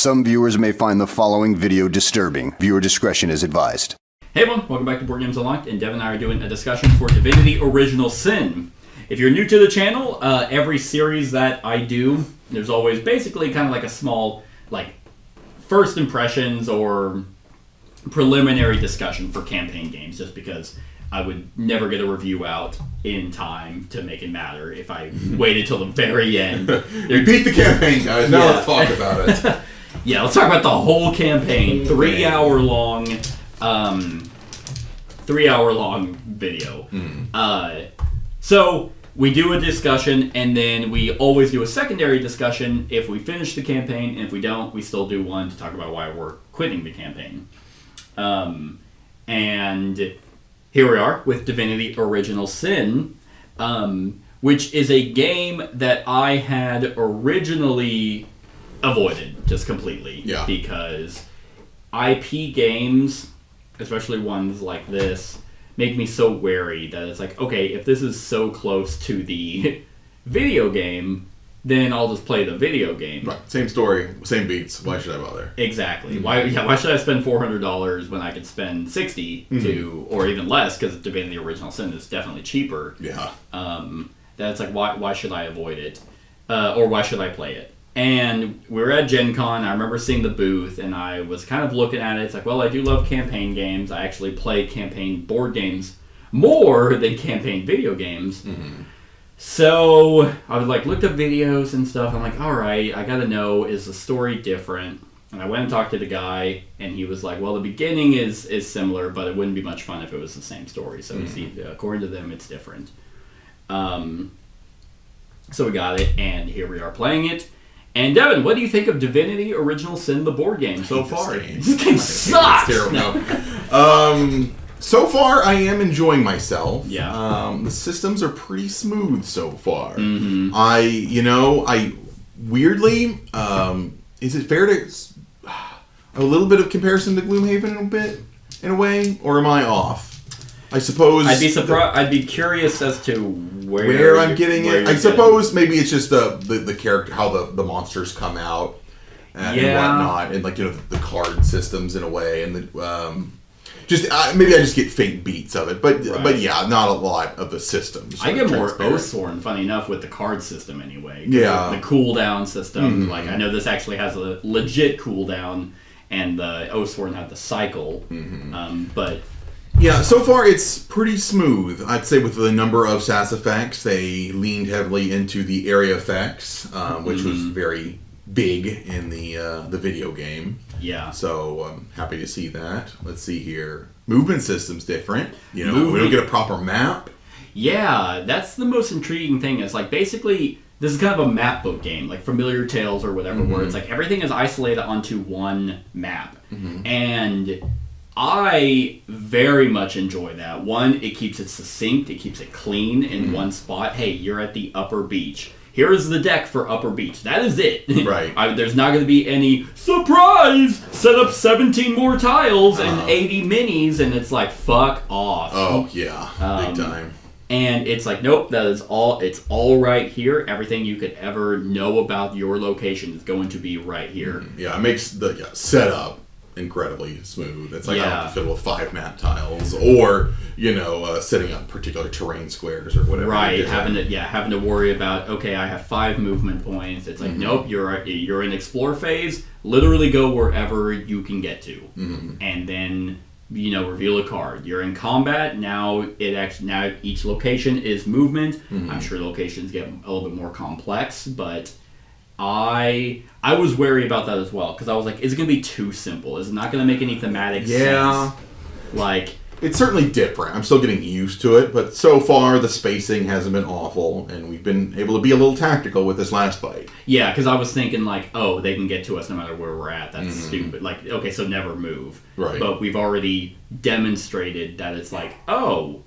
Some viewers may find the following video disturbing. Viewer discretion is advised. Hey everyone, welcome back to Board Games Unlocked, and Devin and I are doing a discussion for Divinity Original Sin. If you're new to the channel, every series that I do, there's always basically kind of like a small, first impressions or preliminary discussion for campaign games, just because I would never get a review out in time to make it matter if I waited till the very end. You beat the campaign, guys. Now let's talk about it. Yeah, let's talk about the whole campaign. 3 hour long, 3 hour long video. So we do a discussion, and then we always do a secondary discussion if we finish the campaign, and if we don't, we still do one to talk about why we're quitting the campaign. And here we are with Divinity Original Sin, which is a game that I had originally avoided just completely. Yeah. Because IP games, especially ones like this, make me so wary that it's like, okay, if this is so close to the video game, then I'll just play the video game. Right. Same story, same beats. Why should I bother? Exactly. Why should I spend $400 when I could spend $60 to, or even less, because Divinity Original Sin is definitely cheaper. Yeah. That's like, why should I avoid it? Or why should I play it? And we were at Gen Con. I remember seeing the booth, and I was kind of looking at it. It's like, well, I do love campaign games. I actually play campaign board games more than campaign video games. So I was like, looked up videos and stuff. I'm like, all right, I gotta know, is the story different? And I went and talked to the guy, and he was like, well, the beginning is similar, but it wouldn't be much fun if it was the same story. So according to them, it's different. So we got it, and here we are playing it. And Devin, what do you think of Divinity Original Sin, the board game, so far? This game sucks! It's terrible. No. So far, I am enjoying myself. Yeah. The systems are pretty smooth so far. I weirdly, is it fair to a little bit of comparison to Gloomhaven in a way, or am I off? I suppose I'd be surprised. I'd be curious as to where I'm getting it. I suppose maybe it's just the character, how the monsters come out and whatnot, and the card systems in a way, and maybe I just get faint beats of it, but yeah, not a lot of the systems. I get more Oathsworn, funny enough, with the card system anyway. Yeah, the cooldown system. I know this actually has a legit cooldown, and the Oathsworn had the cycle, but. Yeah, so far it's pretty smooth. I'd say with the number of SAS effects, they leaned heavily into the area effects, which was very big in the video game. Yeah. So I'm happy to see that. Let's see here. Movement system's different. We don't get a proper map. Yeah, that's the most intriguing thing. Is basically this is kind of a map book game, like Familiar Tales or whatever, where it's everything is isolated onto one map, and I very much enjoy that. One, it keeps it succinct, it keeps it clean in one spot. Hey, you're at the upper beach. Here is the deck for upper beach. That is it. Right. There's not going to be any surprise. Set up 17 more tiles and 80 minis, and it's like, fuck off. Oh yeah, big time. And it's like, nope, that is all. It's all right here. Everything you could ever know about your location is going to be right here. Yeah, it makes the setup incredibly smooth. It's like I don't have to fiddle with 5 map tiles, or setting up particular terrain squares or whatever. Right, having to worry about, okay, I have 5 movement points. It's like, nope, you're in explore phase. Literally go wherever you can get to, and then reveal a card. You're in combat now. Now each location is movement. I'm sure locations get a little bit more complex, but I was wary about that as well, because I was like, is it going to be too simple? Is it not going to make any thematic sense? It's certainly different. I'm still getting used to it, but so far the spacing hasn't been awful, and we've been able to be a little tactical with this last fight. Yeah, because I was thinking they can get to us no matter where we're at. That's stupid. Okay, so never move. Right. But we've already demonstrated that it's like, oh,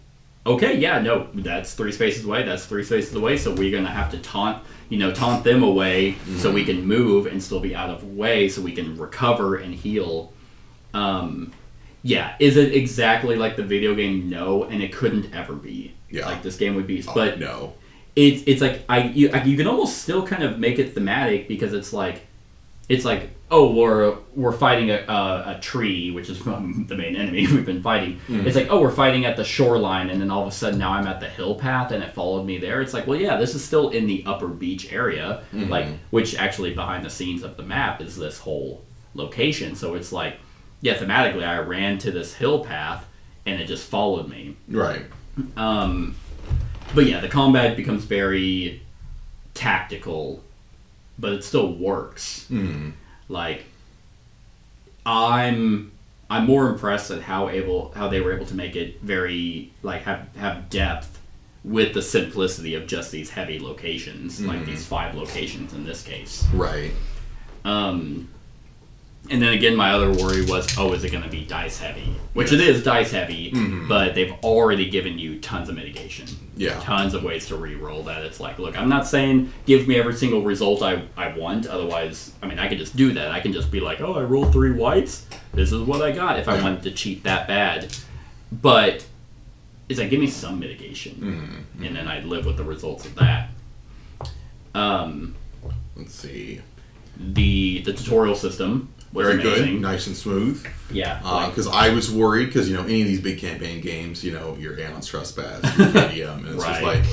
okay, yeah, no, that's 3 spaces away, that's 3 spaces away, so we're going to have to taunt them away so we can move and still be out of way so we can recover and heal. Yeah, is it exactly like the video game? No, and it couldn't ever be. Yeah. This game would be. But no. It's like, you can almost still kind of make it thematic, because it's like, it's like, oh, we're fighting a tree, which is the main enemy we've been fighting. It's like, oh, we're fighting at the shoreline, and then all of a sudden now I'm at the hill path, and it followed me there. It's like, well, yeah, this is still in the upper beach area, like, which actually behind the scenes of the map is this whole location. So it's like, yeah, thematically, I ran to this hill path, and it just followed me. Right. But yeah, the combat becomes very tactical, but it still works. Like, I'm more impressed at how they were able to make it very, like, have depth with the simplicity of just these heavy locations, like these 5 locations in this case. Right. And then again, my other worry was, oh, is it going to be dice heavy? Which it is dice heavy, but they've already given you tons of mitigation. Yeah. Tons of ways to re-roll that. It's like, look, I'm not saying give me every single result I want. Otherwise, I mean, I could just do that. I can just be like, oh, I rolled 3 whites. This is what I got if I wanted to cheat that bad. But it's like, give me some mitigation. And then I'd live with the results of that. Let's see. The tutorial system was Very amazing. good, nice and smooth. Yeah. Because I was worried, because, you know, any of these big campaign games, you know, you're Aeon's Trespass, you're KDM, and it's just like,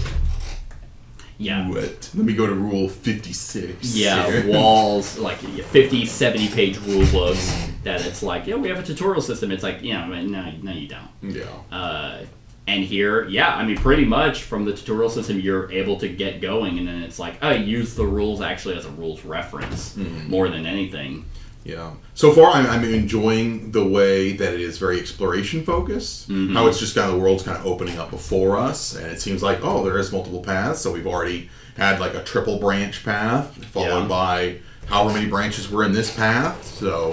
what? Let me go to rule 56. Yeah, here. walls, like 50, 70 page rule books that it's like, yeah, we have a tutorial system. It's like, yeah, no, you don't. Yeah. And here, yeah, I mean, pretty much from the tutorial system, you're able to get going, and then it's like, oh, use the rules actually as a rules reference more than anything. Yeah. So far, I'm enjoying the way that it is very exploration focused. How it's just kind of the world's kind of opening up before us, and it seems like, oh, there is multiple paths. So we've already had like a triple branch path, followed by however many branches were in this path. So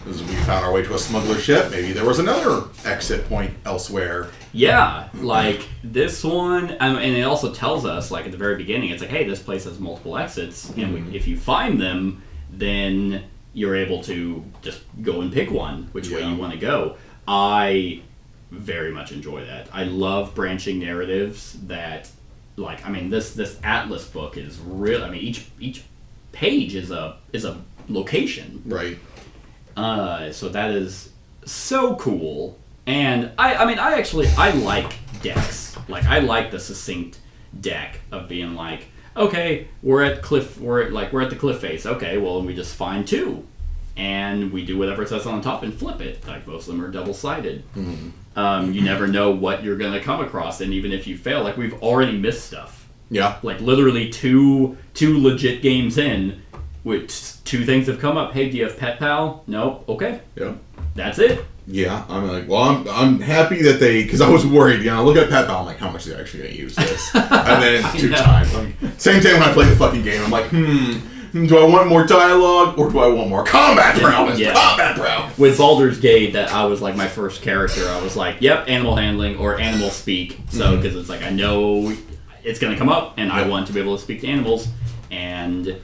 as we found our way to a smuggler ship, maybe there was another exit point elsewhere. Yeah, like this one, and it also tells us, like at the very beginning, it's like, hey, this place has multiple exits, and if you find them, then you're able to just go and pick one, which way you want to go. I very much enjoy that. I love branching narratives that, like, I mean, this Atlas book is real. I mean, each page is a location. Right. So that is so cool. And I like decks. Like, I like the succinct deck of being like, okay, we're at the cliff face. Okay, well, we just find 2, and we do whatever it says on the top and flip it. Like, most of them are double-sided. You never know what you're gonna come across, and even if you fail, like, we've already missed stuff. Yeah. Like, literally two legit games in, which 2 things have come up. Hey, do you have Pet Pal? Nope. Okay. Yeah. That's it. Yeah, I'm like, well, I'm happy that because I was worried, you know, look at Pet Pal, I'm like, how much are they actually going to use this? And then 2 times. Same time when I play the fucking game, I'm like, do I want more dialogue, or do I want more combat prowess? Yeah. Combat prowess! With Baldur's Gate, that I was like my first character, I was like, yep, animal handling or animal speak. So, because it's like, I know it's going to come up, and I want to be able to speak to animals. And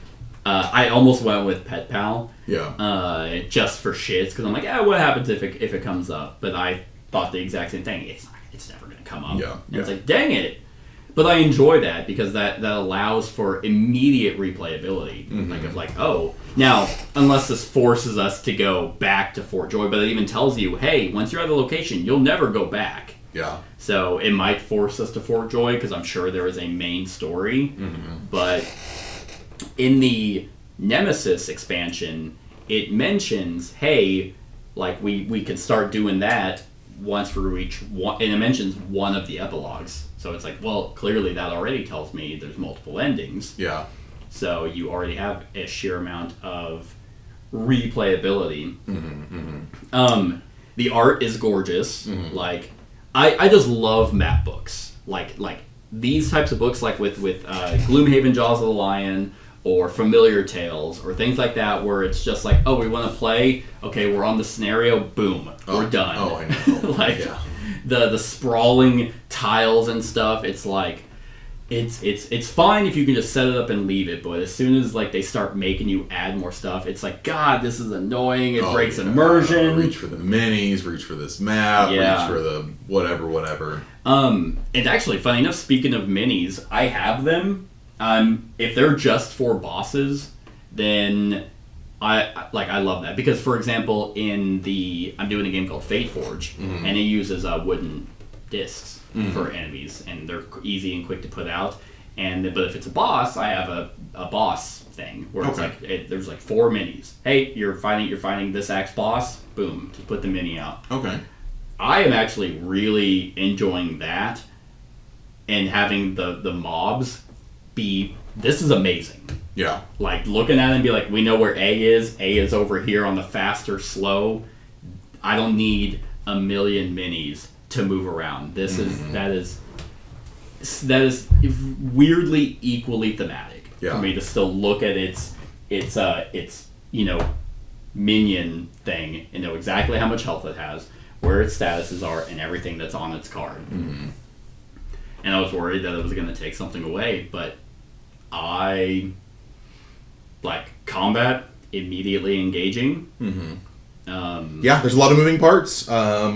I almost went with Pet Pal. Yeah. Just for shits, because I'm like, what happens if it comes up? But I thought the exact same thing. It's never going to come up. Yeah. And it's like, dang it. But I enjoy that because that allows for immediate replayability. Like, of like, oh, now, unless this forces us to go back to Fort Joy, but it even tells you, hey, once you're at the location, you'll never go back. Yeah. So it might force us to Fort Joy because I'm sure there is a main story. But in the Nemesis expansion, it mentions, hey, like, we can start doing that once we reach one, and it mentions one of the epilogues. So it's like, well, clearly that already tells me there's multiple endings. Yeah. So you already have a sheer amount of replayability. The art is gorgeous. Like, I just love map books. Like these types of books, like with Gloomhaven, Jaws of the Lion, or Familiar Tales, or things like that, where it's just like, oh, we want to play. Okay, we're on the scenario. Boom, we're done. Oh, I know. Like, the sprawling tiles and stuff. It's like, it's fine if you can just set it up and leave it, but as soon as like they start making you add more stuff, it's like, God, this is annoying. It breaks immersion. Reach for the minis. Reach for this map. Reach for the whatever. And actually, funny enough, speaking of minis, I have them. If they're just for bosses, then I love that because, for example, I'm doing a game called Fate Forge, and it uses wooden discs for enemies, and they're easy and quick to put out. But if it's a boss, I have a boss thing where it's like there's like 4 minis. Hey, you're fighting this axe boss. Boom, just put the mini out. Okay. I am actually really enjoying that, and having the mobs be. This is amazing. Yeah. Like looking at it and be like, we know where A is. A is over here on the fast or slow. I don't need a million minis to move around. That is weirdly equally thematic for me to still look at its minion thing and know exactly how much health it has, where its statuses are, and everything that's on its card. And I was worried that it was going to take something away, but I like combat immediately engaging. There's a lot of moving parts. A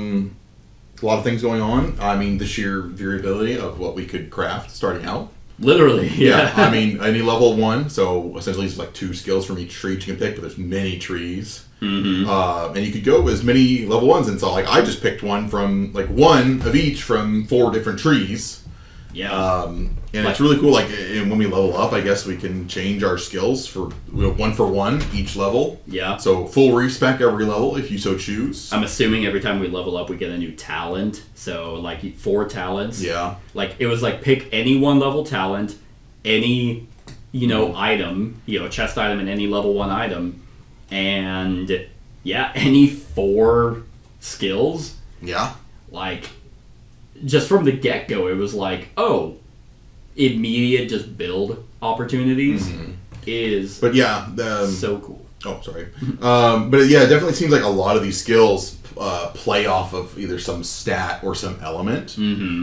lot of things going on. I mean, the sheer variability of what we could craft starting out. Literally, yeah. I mean, any level 1, so essentially it's like 2 skills from each tree you can pick, but there's many trees. And you could go as many level 1s, and so like I just picked one from like 1 of each from 4 different trees. Yeah. And it's really cool. Like, and when we level up, I guess we can change our skills for 1 for 1 each level. Yeah. So full respec every level if you so choose. I'm assuming every time we level up, we get a new talent. So like 4 talents. Yeah. Like it was like pick any 1 level talent, any item, chest item, and any level 1 item, and any 4 skills. Yeah. Like. Just from the get-go, it was like, immediate just build opportunities is so cool. Oh, sorry. But yeah, it definitely seems like a lot of these skills play off of either some stat or some element.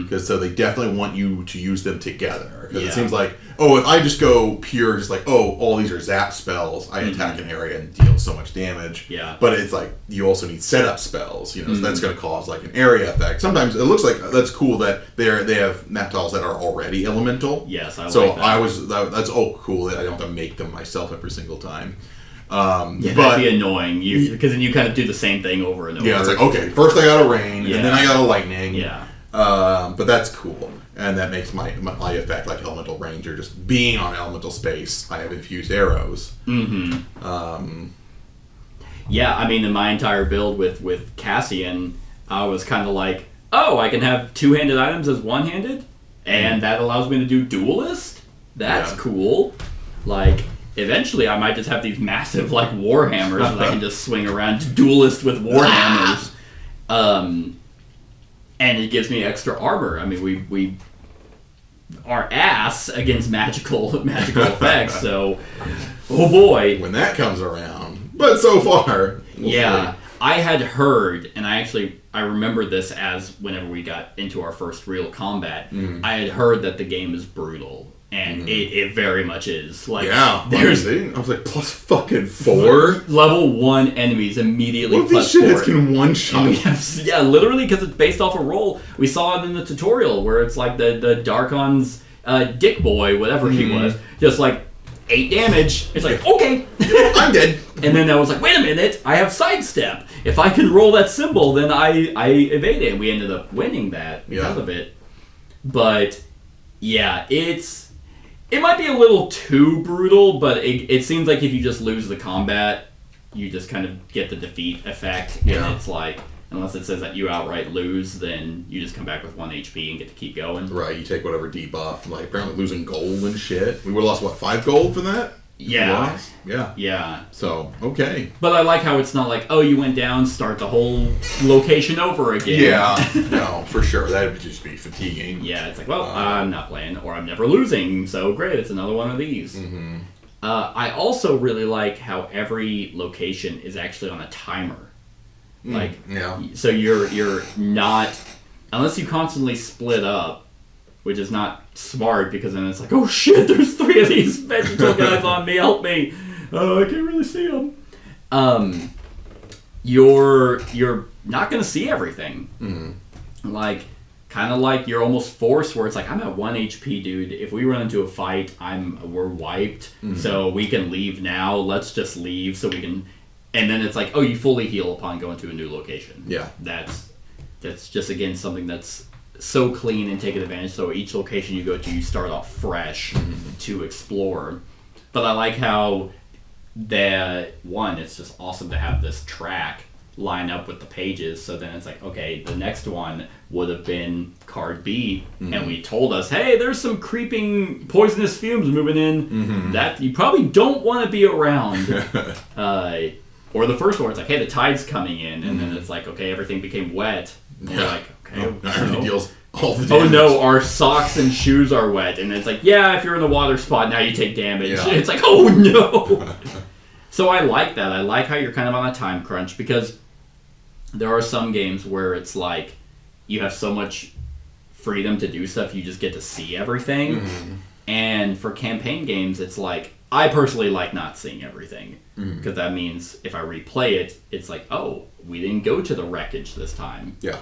Because so they definitely want you to use them together. Because it seems like, if I just go pure, just like, all these are zap spells, I attack an area and deal so much damage. Yeah. But it's like, you also need setup spells, so that's going to cause like an area effect. Sometimes it looks like that's cool that they have map tiles that are already elemental. Yes, I like that. That's cool that I don't have to make them myself every single time. That'd be annoying. Because then you kind of do the same thing over and over. Yeah, it's like, okay, first I got a rain, and then I got a lightning. Yeah. But that's cool. And that makes my effect like Elemental Ranger. Just being on elemental space, I have infused arrows. Yeah, I mean, in my entire build with Cassian, I was kind of like, I can have 2-handed items as one-handed? And that allows me to do Duelist? That's cool. Like... Eventually, I might just have these massive, like, warhammers that I can just swing around to Duelist with warhammers. And it gives me extra armor. I mean, we are ass against magical effects, so... Oh, boy. When that comes around. But so far... Yeah. I had heard, and I remember this as whenever we got into our first real combat, I had heard that the game is brutal. And it very much is. Like, I was like, plus fucking 4? Level 1 enemies immediately what plus these 4. Shitheads can one-shot. Yeah, literally, because it's based off a roll. We saw it in the tutorial, where it's like the Darkon's dick boy, whatever he was, just like, 8 damage. It's like, okay. I'm dead. And then I was like, wait a minute, I have sidestep. If I can roll that symbol, then I evade it. We ended up winning that because of it. But, yeah, it might be a little too brutal, but it seems like if you just lose the combat, you just kind of get the defeat effect. And it's like, unless it says that you outright lose, then you just come back with 1 HP and get to keep going. Right, you take whatever debuff. Like, apparently losing gold and shit. We would have lost, 5 gold for that? Yeah. Yeah. So, okay. But I like how it's not like, you went down, start the whole location over again. Yeah. No, for sure. That would just be fatiguing. Yeah, it's like, I'm not playing, or I'm never losing, so great, it's another one of these. I also really like how every location is actually on a timer. So you're not, unless you constantly split up, which is not smart, because then it's like, oh shit, there's 3 of these vegetal guys on me, help me. I can't really see them. You're not going to see everything. Like, kind of like you're almost forced where it's like, I'm at 1 HP, dude. If we run into a fight, we're wiped. So we can leave now. Let's just leave so we can. And then it's like, oh, you fully heal upon going to a new location. Yeah. That's just, again, something that's so clean and taken advantage. So each location you go to, you start off fresh to explore. But I like how it's just awesome to have this track line up with the pages. So then it's like, okay, the next one would have been card B, and we told us, hey, there's some creeping poisonous fumes moving in that you probably don't want to be around. Or the first one, it's like, hey, the tide's coming in, and then it's like, okay, everything became wet. And we're like, okay, everything deals all the damage. Oh no, our socks and shoes are wet, and it's like, yeah, if you're in the water spot, now you take damage. Yeah. It's like, oh no. So I like that. I like how you're kind of on a time crunch, because there are some games where it's like you have so much freedom to do stuff, you just get to see everything. And for campaign games, it's like, I personally like not seeing everything, because that means if I replay it, it's like, oh, we didn't go to the wreckage this time. Yeah.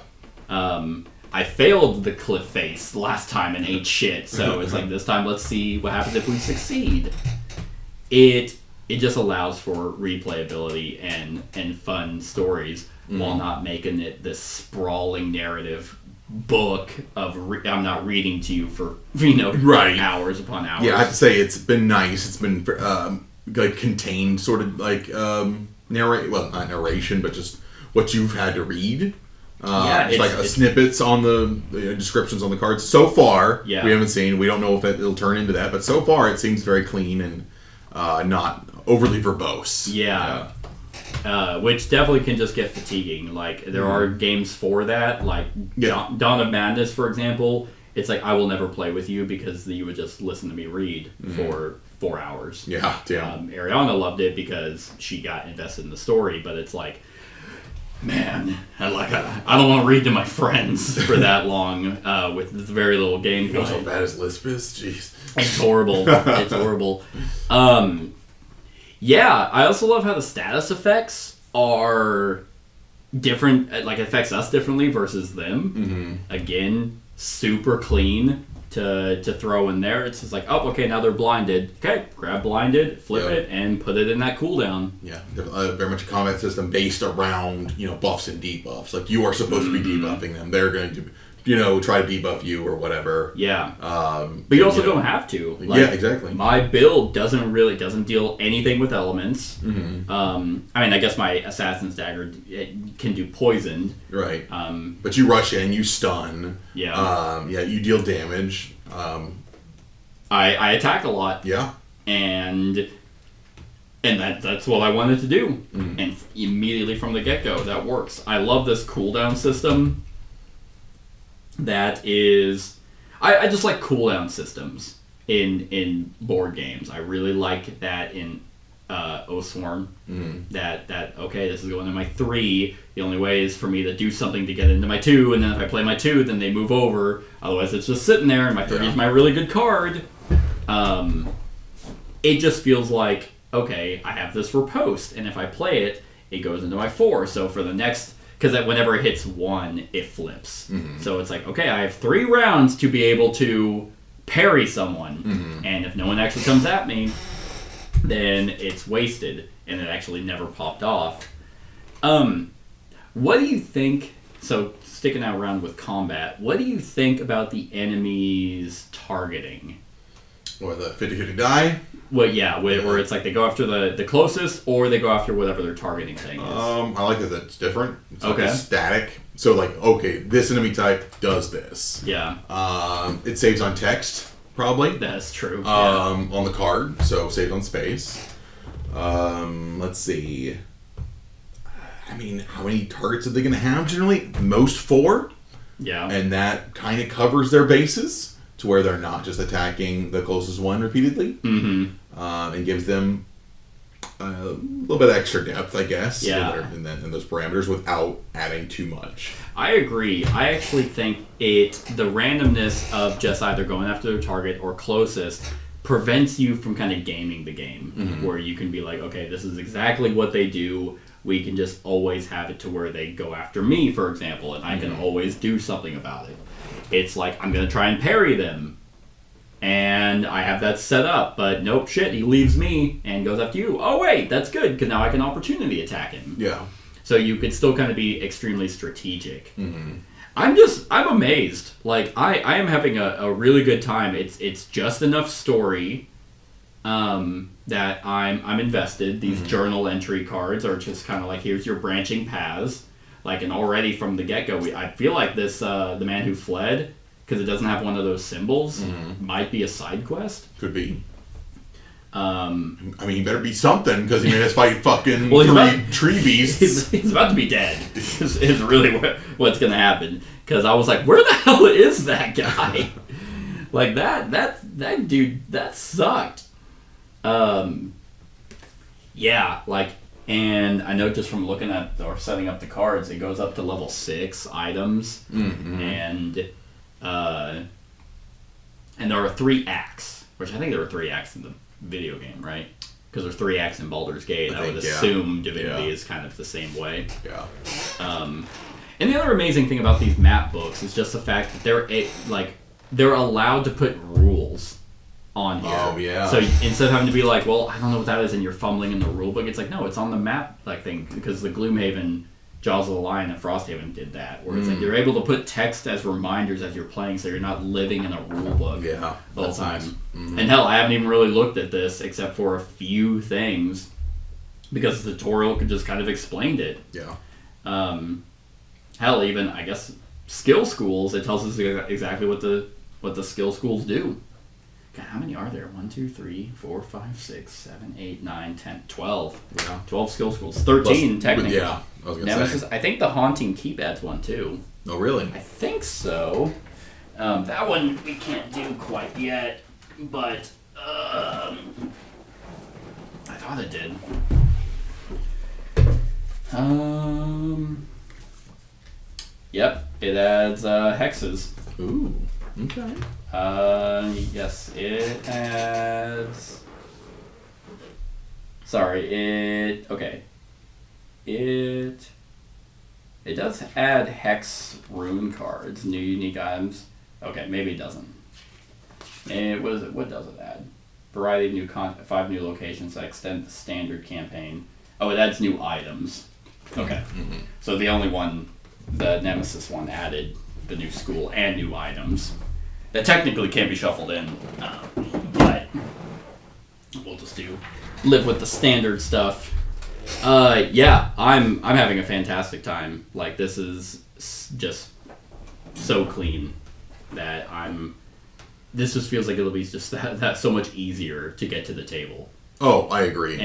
I failed the cliff face last time and ate shit, so it's like, this time let's see what happens if we succeed. It just allows for replayability and fun stories while not making it this sprawling narrative book of I'm not reading to you for hours upon hours. Yeah, I have to say it's been nice. It's been like contained, sort of like not narration, but just what you've had to read. It's like snippets on the descriptions on the cards. So far, we haven't seen. We don't know if it'll turn into that, but so far it seems very clean and not overly verbose. Yeah. Which definitely can just get fatiguing. Like, there are games for that, like Dawn of Madness, for example. It's like, I will never play with you because you would just listen to me read for 4 hours. Yeah, damn. Ariana loved it because she got invested in the story, but it's like, man, I don't want to read to my friends for that long with very little gameplay. You know how bad as Lisp is? Jeez. It's horrible. It's horrible. Yeah, I also love how the status effects are different, like, it affects us differently versus them. Again, super clean to throw in there. It's just like, oh, okay, now they're blinded. Okay, grab blinded, flip it, and put it in that cooldown. Yeah, very much a combat system based around, buffs and debuffs. Like, you are supposed to be debuffing them. They're going to try to debuff you or whatever. Yeah. But you also don't have to. Like, yeah, exactly. My build doesn't deal anything with elements. I mean, I guess my Assassin's Dagger can do poison. Right. But you rush in, you stun. Yeah. You deal damage. I attack a lot. Yeah. And that's what I wanted to do. And immediately from the get-go, that works. I love this cooldown system. That is, I just like cooldown systems in board games. I really like that in Oathsworn. That okay, this is going into my 3. The only way is for me to do something to get into my 2, and then if I play my 2, then they move over. Otherwise, it's just sitting there, and my 3 is my really good card. It just feels like, okay, I have this riposte, and if I play it, it goes into my 4. So for the next... Because whenever it hits 1, it flips. So it's like, okay, I have 3 rounds to be able to parry someone. And if no one actually comes at me, then it's wasted. And it actually never popped off. What do you think... So, sticking out around with combat, what do you think about the enemy's targeting? Or the 50-50 die? Well, yeah, where it's like they go after the closest, or they go after whatever their targeting thing is. I like that that's different. It's okay. Like static. So, like, okay, this enemy type does this. Yeah. It saves on text, probably. That's true. On the card, so saved on space. Let's see. I mean, how many targets are they going to have generally? Most 4. Yeah. And that kind of covers their bases. To where they're not just attacking the closest one repeatedly. And gives them a little bit of extra depth, I guess, in those parameters without adding too much. I agree. I actually think the randomness of just either going after their target or closest prevents you from kind of gaming the game, where you can be like, okay, this is exactly what they do. we can just always have it to where they go after me, for example, and I can always do something about it. It's like, I'm going to try and parry them, and I have that set up, but nope, shit, he leaves me and goes after you. Oh, wait, that's good, because now I can opportunity attack him. Yeah. So you could still kind of be extremely strategic. I'm amazed. Like, I am having a really good time. It's just enough story that I'm invested. These journal entry cards are just kind of like, here's your branching paths. Like, and already from the get-go, I feel like this, The Man Who Fled, because it doesn't have one of those symbols, might be a side quest. Could be. I mean, he better be something, because he made us fight fucking tree beasts. He's about to be dead, is really what's going to happen. Because I was like, where the hell is that guy? Like, that dude, that sucked. Yeah, like, and I know just from looking at or setting up the cards, it goes up to level 6 items, and there are 3 acts, which I think there were 3 acts in the video game, right? Because there's 3 acts in Baldur's Gate. I would assume Divinity is kind of the same way. Yeah. And the other amazing thing about these map books is just the fact that they're allowed to put rules on here. Oh, yeah. So instead of having to be like, well, I don't know what that is, and you're fumbling in the rule book, it's like, no, it's on the map thing, because the Gloomhaven, Jaws of the Lion, and Frosthaven did that, where it's like you're able to put text as reminders as you're playing, so you're not living in a rule book the whole time. Nice. And hell, I haven't even really looked at this except for a few things, because the tutorial could just kind of explained it. Yeah. Hell, even, I guess, skill schools, it tells us exactly what the skill schools do. God, how many are there? 1, 2, 3, 4, 5, 6, 7, 8, 9, 10, 12. Yeah. 12 skill schools. 13, technically. Yeah, I was going to Nemesis, say. I think the Haunting Keep adds one, too. Oh, really? I think so. That one we can't do quite yet, but I thought it did. Yep, it adds hexes. Ooh, okay. Yes, it adds... Sorry, okay. It does add hex rune cards, new unique items. Okay, maybe it doesn't. What does it add? Variety of new 5 new locations that extend the standard campaign. Oh, it adds new items. Okay. So the only one, the Nemesis one, added the new school and new items that technically can't be shuffled in, but we'll just live with the standard stuff. Yeah, I'm having a fantastic time. Like, this is just so clean that this just feels like it'll be just that so much easier to get to the table. Oh, I agree.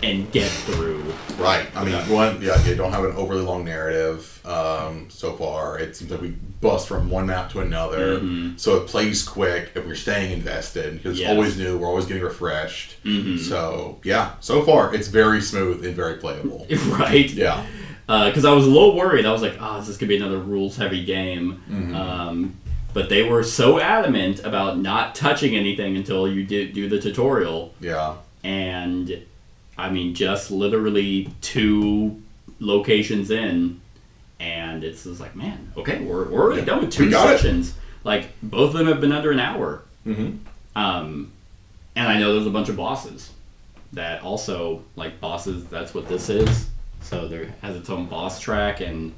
And get through. Right. I mean, you don't have an overly long narrative so far. It seems like we bust from one map to another, so it plays quick, and we're staying invested because it's always new. We're always getting refreshed. So yeah, so far it's very smooth and very playable. Right. Yeah. Because I was a little worried. I was like, oh, is this gonna be another rules-heavy game? But they were so adamant about not touching anything until you do the tutorial. Yeah. And I mean, just literally 2 locations in, and it's just like, man, okay, we're already done with 2 sessions. Like, both of them have been under an hour. And I know there's a bunch of bosses that also, like, bosses, that's what this is. So there has its own boss track, and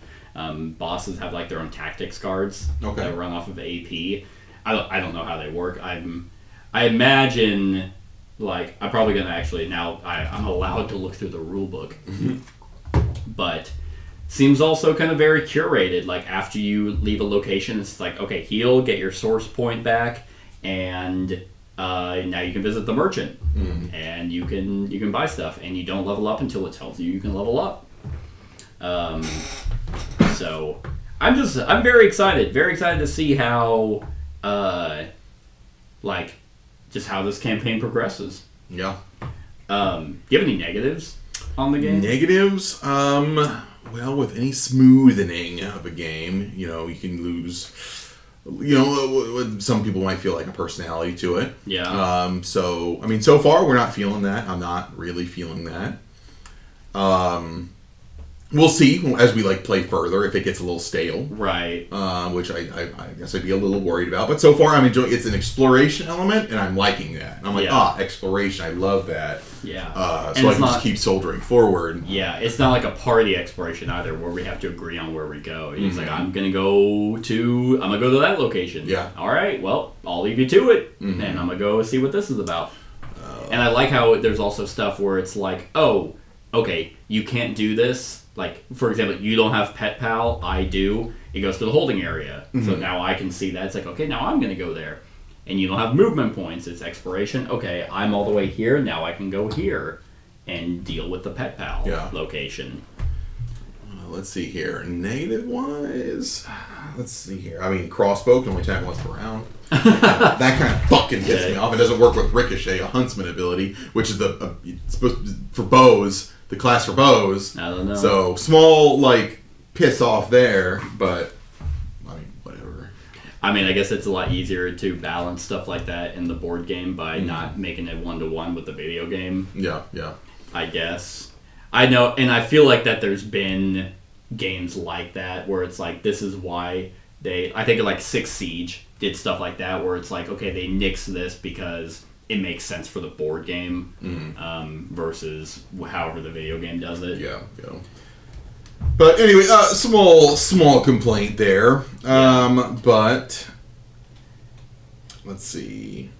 bosses have, like, their own tactics cards that run off of AP. I don't know how they work. I imagine... Like, I'm probably going to actually, now I'm allowed to look through the rule book. But seems also kind of very curated. Like, after you leave a location, it's like, okay, heal, get your source point back, and now you can visit the merchant. And you can buy stuff, and you don't level up until it tells you can level up. So I'm very excited to see how just how this campaign progresses. Yeah. Do you have any negatives on the game? Negatives? Well, with any smoothening of a game, you can lose, some people might feel like a personality to it. Yeah. So, I mean, so far we're not feeling that. I'm not really feeling that. We'll see as we play further if it gets a little stale, right? Which I guess I'd be a little worried about. But so far, I'm enjoying. It's an exploration element, and I'm liking that. And I'm like, exploration. I love that. Yeah. So I can just keep soldiering forward. Yeah, it's not like a party exploration either, where we have to agree on where we go. It's like I'm gonna go to that location. Yeah. All right. Well, I'll leave you to it, and I'm gonna go see what this is about. And I like how there's also stuff where it's like, oh, okay, you can't do this. Like, for example, you don't have Pet Pal, I do. It goes to the holding area. So now I can see that. It's like, okay, now I'm going to go there. And you don't have movement points. It's exploration. Okay, I'm all the way here. Now I can go here and deal with the Pet Pal location. Let's see here. Negative-wise, let's see here. I mean, crossbow can only attack once per round. That kind of fucking gets me off. It doesn't work with Ricochet, a huntsman ability, which is supposed to, for bows, the class for bows. I don't know. So small, piss off there, but I mean, whatever. I mean, I guess it's a lot easier to balance stuff like that in the board game by not making it 1-to-1 with the video game. Yeah. I guess. I know, and I feel like that there's been games like that where it's like, this is why I think like Six Siege did stuff like that where it's like, okay, they nix this because it makes sense for the board game versus however the video game does it. Yeah. But anyway, small complaint there. But let's see.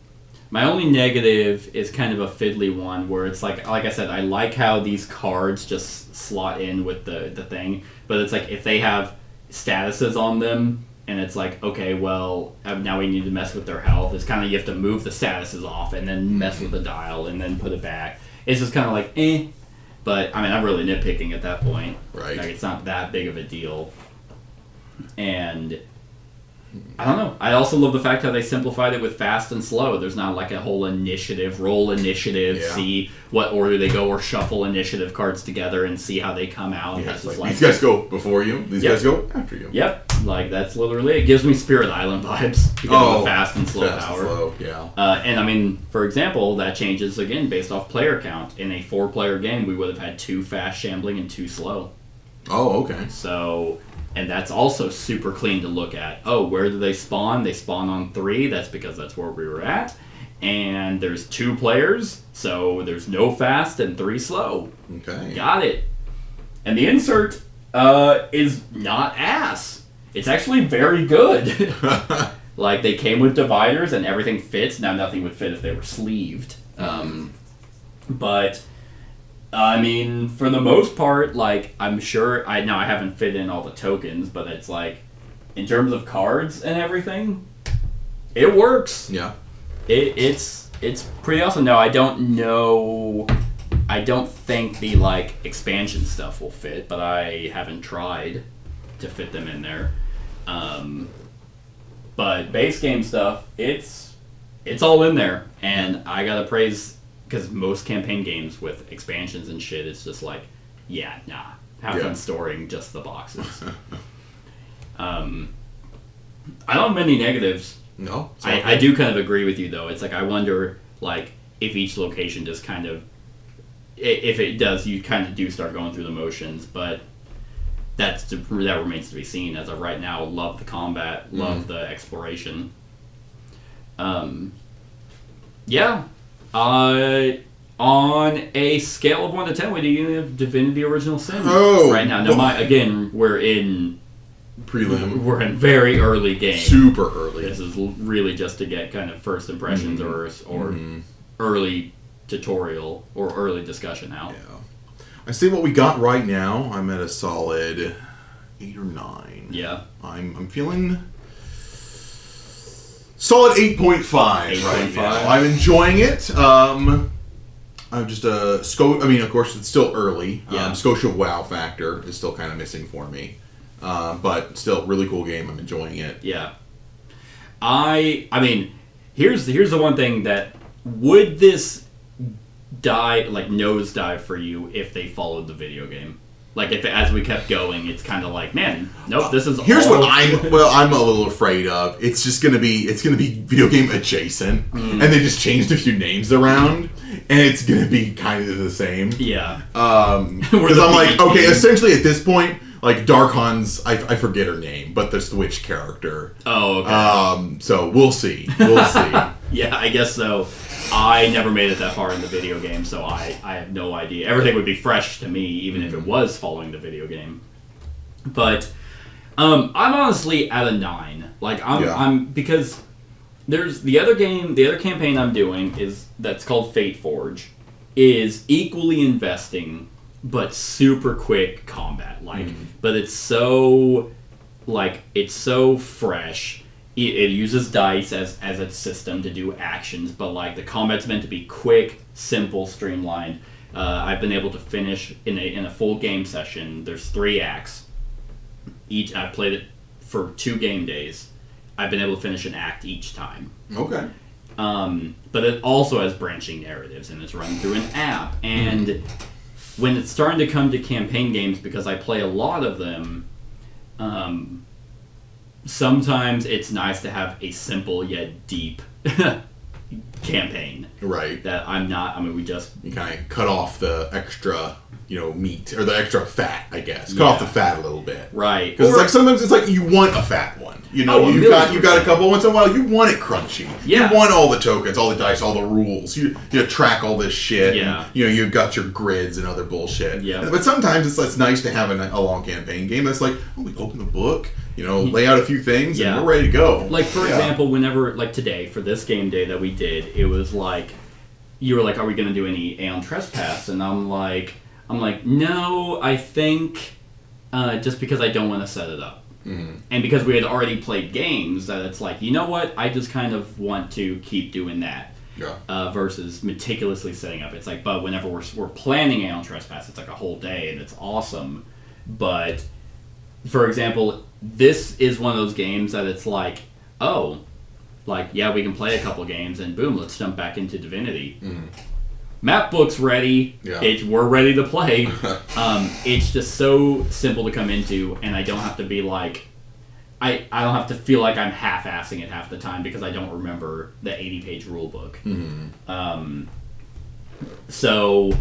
My only negative is kind of a fiddly one where it's like I said, I like how these cards just slot in with the thing, but it's like if they have statuses on them and it's like, okay, well, now we need to mess with their health. It's kind of you have to move the statuses off and then mess with the dial and then put it back. It's just kind of like, But, I mean, I'm really nitpicking at that point. Right. Like, it's not that big of a deal. And I don't know. I also love the fact how they simplified it with fast and slow. There's not like a whole roll initiative, see what order they go, or shuffle initiative cards together and see how they come out. Yeah, these guys go before you, these guys go after you. Yep, like that's literally it. Gives me Spirit Island vibes because of the fast and slow power. And slow, yeah. And I mean, for example, that changes again based off player count. In a 4-player game, we would have had 2 fast shambling and 2 slow. Oh, okay. So. And that's also super clean to look at. Oh, where do they spawn? They spawn on 3. That's because that's where we were at. And there's 2 players, so there's no fast and 3 slow. Okay. Got it. And the insert is not ass. It's actually very good. Like, they came with dividers and everything fits. Now, nothing would fit if they were sleeved. But... I mean, for the most part, like, I'm sure, I haven't fit in all the tokens, but it's like, in terms of cards and everything, it works. Yeah. It's pretty awesome. No, I don't know, I don't think the, like, expansion stuff will fit, but I haven't tried to fit them in there. But base game stuff, it's all in there, and I gotta praise... Because most campaign games with expansions and shit, it's just like, have fun storing just the boxes. I don't have many negatives. No. I do kind of agree with you, though. It's like, I wonder, like, if each location just kind of... If it does, you kind of do start going through the motions, but that remains to be seen. As of right now, love the combat, love the exploration. Yeah. On a scale of 1 to 10, what do you give Divinity Original Sin right now? Now, we're in prelim. We're in very early game. Super early. This is really just to get kind of first impressions or early tutorial or early discussion out. Yeah. I see what we got right now. I'm at a solid 8 or 9. Yeah. I'm feeling... Solid 8.5 right now. I'm enjoying it. I'm just I mean, of course, it's still early. Yeah. Scotia wow factor is still kind of missing for me. But still, really cool game. I'm enjoying it. Yeah. I mean, here's the one thing that would this nosedive for you if they followed the video game? Like, if as we kept going, it's kind of like, man, nope, this is Here's what I'm a little afraid of. It's just going to be video game adjacent, and they just changed a few names around. and it's gonna be kind of the same. Yeah. Because I'm like, okay, essentially at this point, like Darkon's, I forget her name, but the Switch character. Oh, okay. So we'll see. We'll see. Yeah, I guess so. I never made it that far in the video game, so I have no idea. Everything would be fresh to me, even if it was following the video game. But I'm honestly at a 9. Like I'm because there's the other campaign I'm doing that's called Fate Forge, is equally investing, but super quick combat. But it's so fresh. It uses dice as its system to do actions, but like the combat's meant to be quick, simple, streamlined. I've been able to finish in a full game session. There's 3 acts. Each I've played it for 2 game days. I've been able to finish an act each time. Okay. But it also has branching narratives, and it's run through an app. And when it's starting to come to campaign games, because I play a lot of them, sometimes it's nice to have a simple yet deep campaign. Right. You kind of cut off the extra, meat, or the extra fat, I guess. Cut off the fat a little bit. Right. Because it's like sometimes it's like you want a fat one. You've got a couple once in a while. You want it crunchy. Yeah. You want all the tokens, all the dice, all the rules. You track all this shit. Yeah. And, you've got your grids and other bullshit. Yeah. But sometimes it's nice to have a long campaign game that's like, we open the book, lay out a few things, and we're ready to go. Like, for example, whenever, like today, for this game day that we did, it was like, you were like, are we going to do any Aeon Trespass? And I'm like, no, I think just because I don't want to set it up. Mm-hmm. And because we had already played games, that it's like, you know what, I just kind of want to keep doing that. Yeah. Versus meticulously setting up. It's like, but whenever we're planning Aeon Trespass, it's like a whole day, and it's awesome. But, for example, this is one of those games that it's like, we can play a couple games, and boom, let's jump back into Divinity. Mm-hmm. Map book's ready. Yeah. We're ready to play. It's just so simple to come into, and I don't have to be like, I don't have to feel like I'm half-assing it half the time because I don't remember the 80-page rule book. Mm-hmm. So,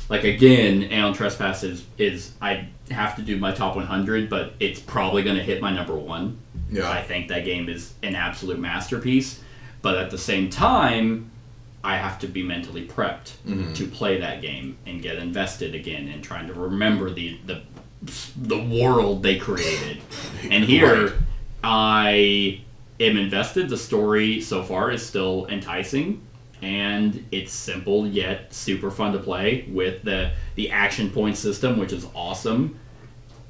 like, again, Aeon Trespass is I have to do my top 100, but it's probably going to hit my number 1. Yeah. I think that game is an absolute masterpiece, but at the same time, I have to be mentally prepped to play that game and get invested again and trying to remember the world they created. And here, I am invested. The story so far is still enticing, and it's simple yet super fun to play with the action point system, which is awesome,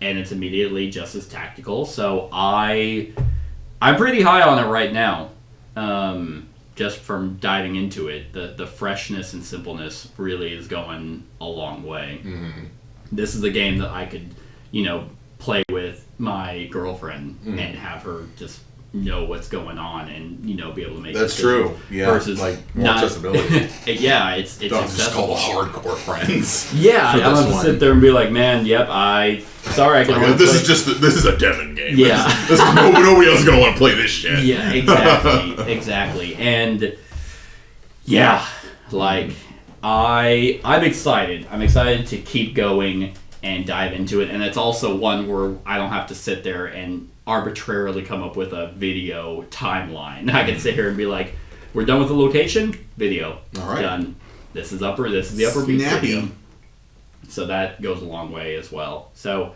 and it's immediately just as tactical. So I'm pretty high on it right now. Just from diving into it, the freshness and simpleness really is going a long way. Mm-hmm. This is a game that I could, play with my girlfriend and have her just know what's going on and, be able to make That's true. Yeah. Versus like more accessibility. Yeah, it's don't just call the hardcore friends. Yeah, I don't have to sit there and be like, man, yep, sorry, I can only this is a Devin game. Yeah. Nobody else is gonna want to play this shit. Yeah, exactly. And yeah, like I'm excited. I'm excited to keep going and dive into it. And it's also one where I don't have to sit there and arbitrarily come up with a video timeline. I can sit here and be like, we're done with the location, video. All right. Done. This is the upper beat video. So that goes a long way as well. So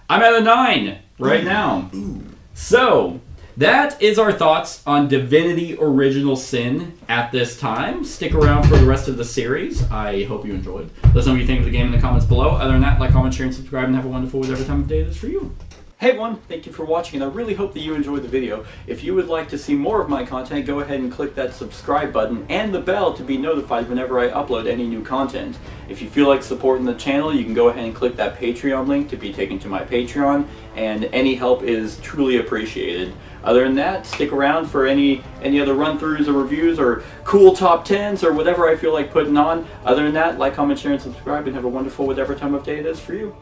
I'm at a 9 right now. Ooh. So that is our thoughts on Divinity Original Sin at this time. Stick around for the rest of the series. I hope you enjoyed. Let us know what you think of the game in the comments below. Other than that, like, comment, share, and subscribe, and have a wonderful whatever time of day it is for you. Hey everyone, thank you for watching, and I really hope that you enjoyed the video. If you would like to see more of my content, go ahead and click that subscribe button and the bell to be notified whenever I upload any new content. If you feel like supporting the channel, you can go ahead and click that Patreon link to be taken to my Patreon, and any help is truly appreciated. Other than that, stick around for any other run-throughs or reviews or cool top 10s or whatever I feel like putting on. Other than that, like, comment, share, and subscribe, and have a wonderful whatever time of day it is for you.